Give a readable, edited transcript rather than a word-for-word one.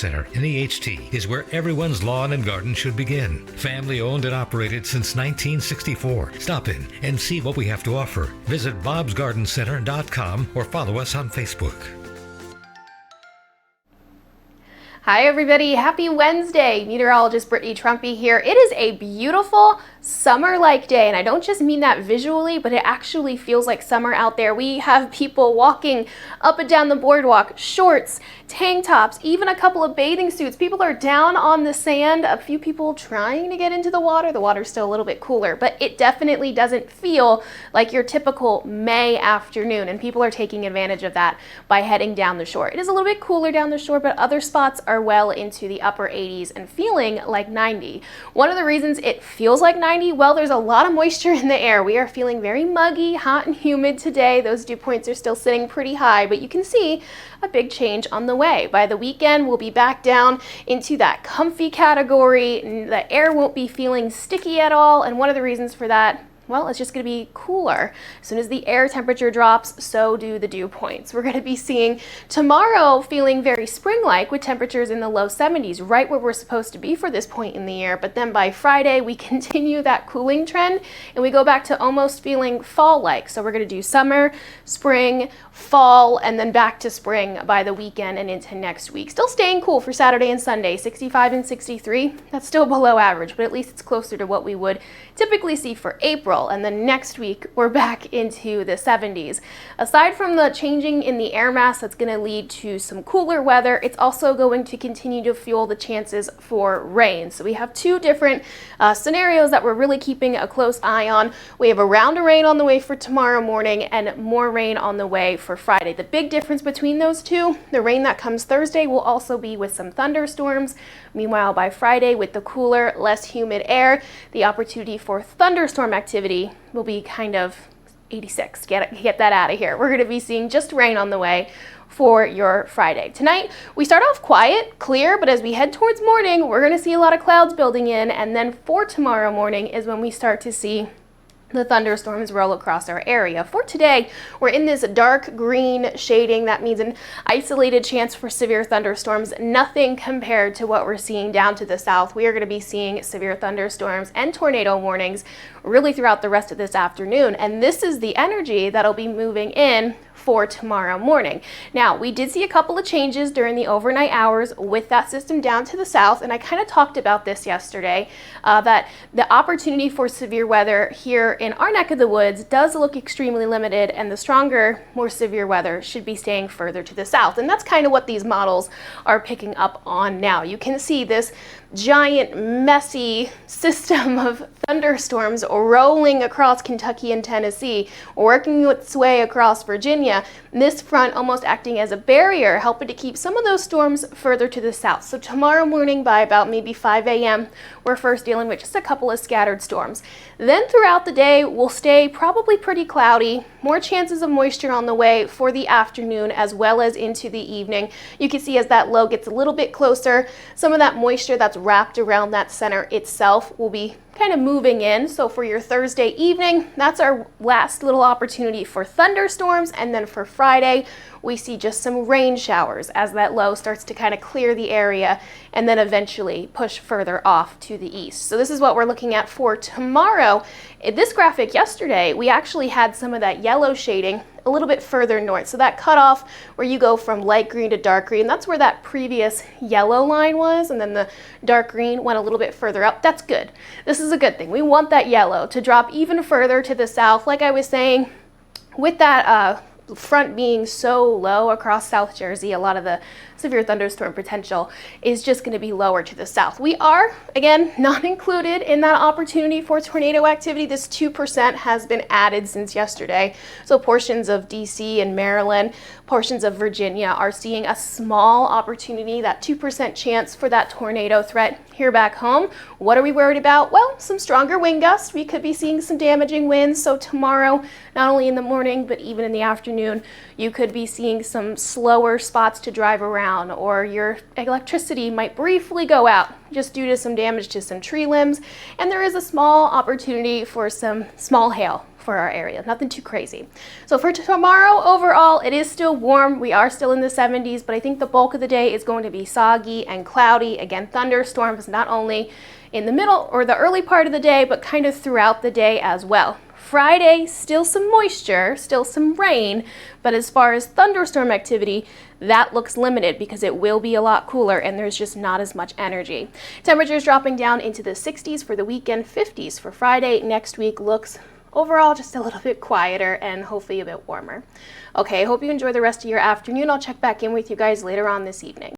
Center in EHT is where everyone's lawn and garden should begin. Family owned and operated since 1964. Stop in and see what we have to offer. Visit bobsgardencenter.com or follow us on Facebook. Hi everybody, happy Wednesday. Meteorologist Brittany Trumpy here. It is a beautiful summer-like day, and I don't just mean that visually, but it actually feels like summer out there. We have people walking up and down the boardwalk, shorts, tank tops, even a couple of bathing suits. People are down on the sand, a few people trying to get into the water. The water's still a little bit cooler, but it definitely doesn't feel like your typical May afternoon, and people are taking advantage of that by heading down the shore. It is a little bit cooler down the shore, but other spots are well into the upper 80s and feeling like 90. One of the reasons it feels like 90, well, there's a lot of moisture in the air. We are feeling very muggy, hot and humid today. Those dew points are still sitting pretty high, but you can see a big change on the way. By the weekend, we'll be back down into that comfy category. The air won't be feeling sticky at all, and one of the reasons for that, well, it's just going to be cooler. As soon as the air temperature drops, so do the dew points. We're going to be seeing tomorrow feeling very spring-like with temperatures in the low 70s, right where we're supposed to be for this point in the year. But then by Friday, we continue that cooling trend and we go back to almost feeling fall-like. So we're going to do summer, spring, fall, and then back to spring by the weekend and into next week. Still staying cool for Saturday and Sunday, 65 and 63. That's still below average, but at least it's closer to what we would typically see for April. And then next week, we're back into the 70s. Aside from the changing in the air mass that's going to lead to some cooler weather, it's also going to continue to fuel the chances for rain. So we have two different scenarios that we're really keeping a close eye on. We have a round of rain on the way for tomorrow morning and more rain on the way for Friday. The big difference between those two, the rain that comes Thursday will also be with some thunderstorms. Meanwhile, by Friday, with the cooler, less humid air, the opportunity for thunderstorm activity will be kind of 86. Get that out of here. We're going to be seeing just rain on the way for your Friday. Tonight, we start off quiet, clear, but as we head towards morning, we're going to see a lot of clouds building in, and then for tomorrow morning is when we start to see the thunderstorms roll across our area. For today, we're in this dark green shading. That means an isolated chance for severe thunderstorms, nothing compared to what we're seeing down to the south. We are going to be seeing severe thunderstorms and tornado warnings really throughout the rest of this afternoon, and this is the energy that'll be moving in for tomorrow morning. Now, we did see a couple of changes during the overnight hours with that system down to the south, and I kind of talked about this yesterday, that the opportunity for severe weather here in our neck of the woods does look extremely limited, and the stronger, more severe weather should be staying further to the south. And that's kind of what these models are picking up on now. You can see this giant, messy system of thunderstorms rolling across Kentucky and Tennessee, working its way across Virginia. This front almost acting as a barrier, helping to keep some of those storms further to the south. So tomorrow morning by about maybe 5 a.m., we're first dealing with just a couple of scattered storms. Then throughout the day, we'll stay probably pretty cloudy, more chances of moisture on the way for the afternoon as well as into the evening. You can see as that low gets a little bit closer, some of that moisture that's wrapped around that center itself will be kind of moving in. So for your Thursday evening, that's our last little opportunity for thunderstorms. And then for Friday, we see just some rain showers as that low starts to kind of clear the area and then eventually push further off to the east. So this is what we're looking at for tomorrow. In this graphic yesterday, we actually had some of that yellow shading a little bit further north. So that cutoff where you go from light green to dark green, that's where that previous yellow line was, and then the dark green went a little bit further up. That's good. This is a good thing. We want that yellow to drop even further to the south. Like I was saying, with that front being so low across South Jersey, a lot of the severe thunderstorm potential is just going to be lower to the south. We are, again, not included in that opportunity for tornado activity. This 2% has been added since yesterday. So portions of DC and Maryland, portions of Virginia are seeing a small opportunity, that 2% chance for that tornado threat here back home. What are we worried about? Well, some stronger wind gusts. We could be seeing some damaging winds. So tomorrow, not only in the morning, but even in the afternoon, you could be seeing some slower spots to drive around, or your electricity might briefly go out just due to some damage to some tree limbs. And there is a small opportunity for some small hail for our area. Nothing too crazy. So for tomorrow, overall, it is still warm. We are still in the 70s, but I think the bulk of the day is going to be soggy and cloudy. Again, thunderstorms not only in the middle or the early part of the day, but kind of throughout the day as well. Friday, still some moisture, still some rain, but as far as thunderstorm activity, that looks limited because it will be a lot cooler and there's just not as much energy. Temperatures dropping down into the 60s for the weekend, 50s for Friday. Next week looks overall just a little bit quieter and hopefully a bit warmer. Okay, I hope you enjoy the rest of your afternoon. I'll check back in with you guys later on this evening.